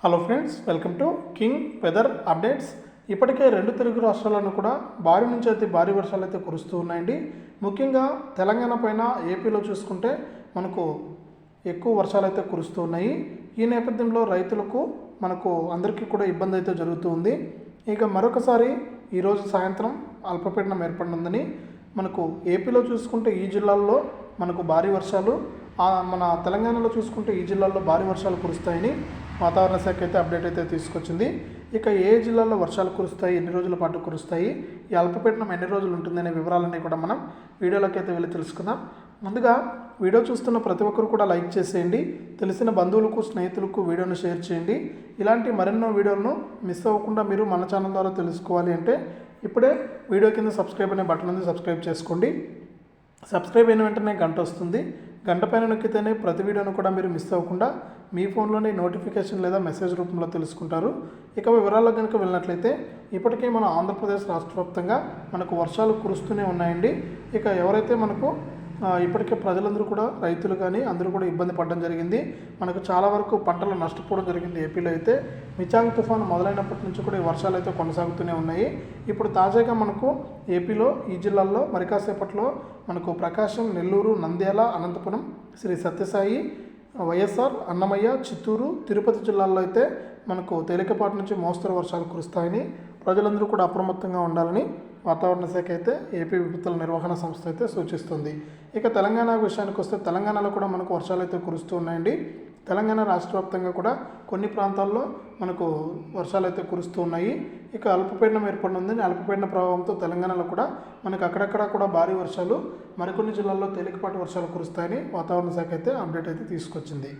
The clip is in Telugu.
Hello friends, welcome to king weather updates. ఇప్పటికే రెండు తెలుగు రాష్ట్రాలను కూడా భారీ నుంచి అతి భారీ వర్షాలు అయితే కురుస్తూ ఉన్నాయండి. ముఖ్యంగా తెలంగాణ పైన ఏపీలో చూసుకుంటే మనకు ఎక్కువ వర్షాలు అయితే కురుస్తూ ఉన్నాయి. ఈ నేపథ్యంలో రైతులకు అందరికీ కూడా ఇబ్బంది అయితే జరుగుతూ ఉంది. ఇక మరొకసారి ఈరోజు సాయంత్రం అల్పపీడనం ఏర్పడిందని మనకు ఏపీలో చూసుకుంటే ఈ జిల్లాల్లో మనకు భారీ వర్షాలు, మన తెలంగాణలో చూసుకుంటే ఈ జిల్లాల్లో భారీ వర్షాలు కురుస్తాయని వాతావరణ శాఖ అయితే అప్డేట్ అయితే తీసుకొచ్చింది. ఇక ఏ జిల్లాల్లో వర్షాలు కురుస్తాయి, ఎన్ని రోజుల పాటు కురుస్తాయి, ఈ అల్పపీడనం ఎన్ని రోజులు ఉంటుందనే వివరాలన్నీ కూడా మనం వీడియోలోకి అయితే వెళ్ళి తెలుసుకుందాం. ముందుగా వీడియో చూస్తున్న ప్రతి ఒక్కరు కూడా లైక్ చేసేయండి, తెలిసిన బంధువులకు స్నేహితులకు వీడియోను షేర్ చేయండి. ఇలాంటి మరెన్నో వీడియోలను మిస్ అవ్వకుండా మీరు మన ఛానల్ ద్వారా తెలుసుకోవాలి అంటే ఇప్పుడే వీడియో కింద సబ్స్క్రైబ్ అనే బటన్ ఉంది, సబ్స్క్రైబ్ చేసుకోండి. సబ్స్క్రైబ్ అయిన వెంటనే గంట వస్తుంది, గంట పైన నొక్కితేనే ప్రతి వీడియోను కూడా మీరు మిస్ అవ్వకుండా మీ ఫోన్లోనే నోటిఫికేషన్ లేదా మెసేజ్ రూపంలో తెలుసుకుంటారు. ఇక వివరాల్లో కనుక వెళ్ళినట్లయితే ఇప్పటికే మన ఆంధ్రప్రదేశ్ రాష్ట్ర వ్యాప్తంగా మనకు వర్షాలు కురుస్తూనే ఉన్నాయండి. ఇక ఎవరైతే ఇప్పటికే ప్రజలందరూ కూడా, రైతులు కానీ అందరూ కూడా ఇబ్బంది పడడం జరిగింది. మనకు చాలా వరకు పంటలు నష్టపోవడం జరిగింది. ఏపీలో అయితే మిచాంగ్ తుఫాను మొదలైనప్పటి నుంచి కూడా ఈ వర్షాలు అయితే కొనసాగుతూనే ఉన్నాయి. ఇప్పుడు తాజాగా మనకు ఏపీలో ఈ జిల్లాల్లో మరి కాసేపట్లో మనకు ప్రకాశం, నెల్లూరు, నంద్యాల, అనంతపురం, శ్రీ సత్యసాయి, వైఎస్ఆర్, అన్నమయ్య, చిత్తూరు, తిరుపతి జిల్లాల్లో అయితే మనకు తేలికపాటి నుంచి మోస్తరు వర్షాలు కురుస్తాయని ప్రజలందరూ కూడా అప్రమత్తంగా ఉండాలని వాతావరణ శాఖ అయితే ఏపీ విపత్తుల నిర్వహణ సంస్థ అయితే సూచిస్తుంది. ఇక తెలంగాణ విషయానికి వస్తే తెలంగాణలో కూడా మనకు వర్షాలు అయితే కురుస్తూ ఉన్నాయండి. తెలంగాణ రాష్ట్ర వ్యాప్తంగా కూడా కొన్ని ప్రాంతాల్లో మనకు వర్షాలు అయితే కురుస్తూ ఉన్నాయి. ఇక అల్పపీడనం ఏర్పడింది. అల్పపీడన ప్రభావంతో తెలంగాణలో కూడా మనకు అక్కడక్కడ కూడా భారీ వర్షాలు, మరికొన్ని జిల్లాల్లో తేలికపాటి వర్షాలు కురుస్తాయని వాతావరణ శాఖ అయితే అప్డేట్ అయితే తీసుకొచ్చింది.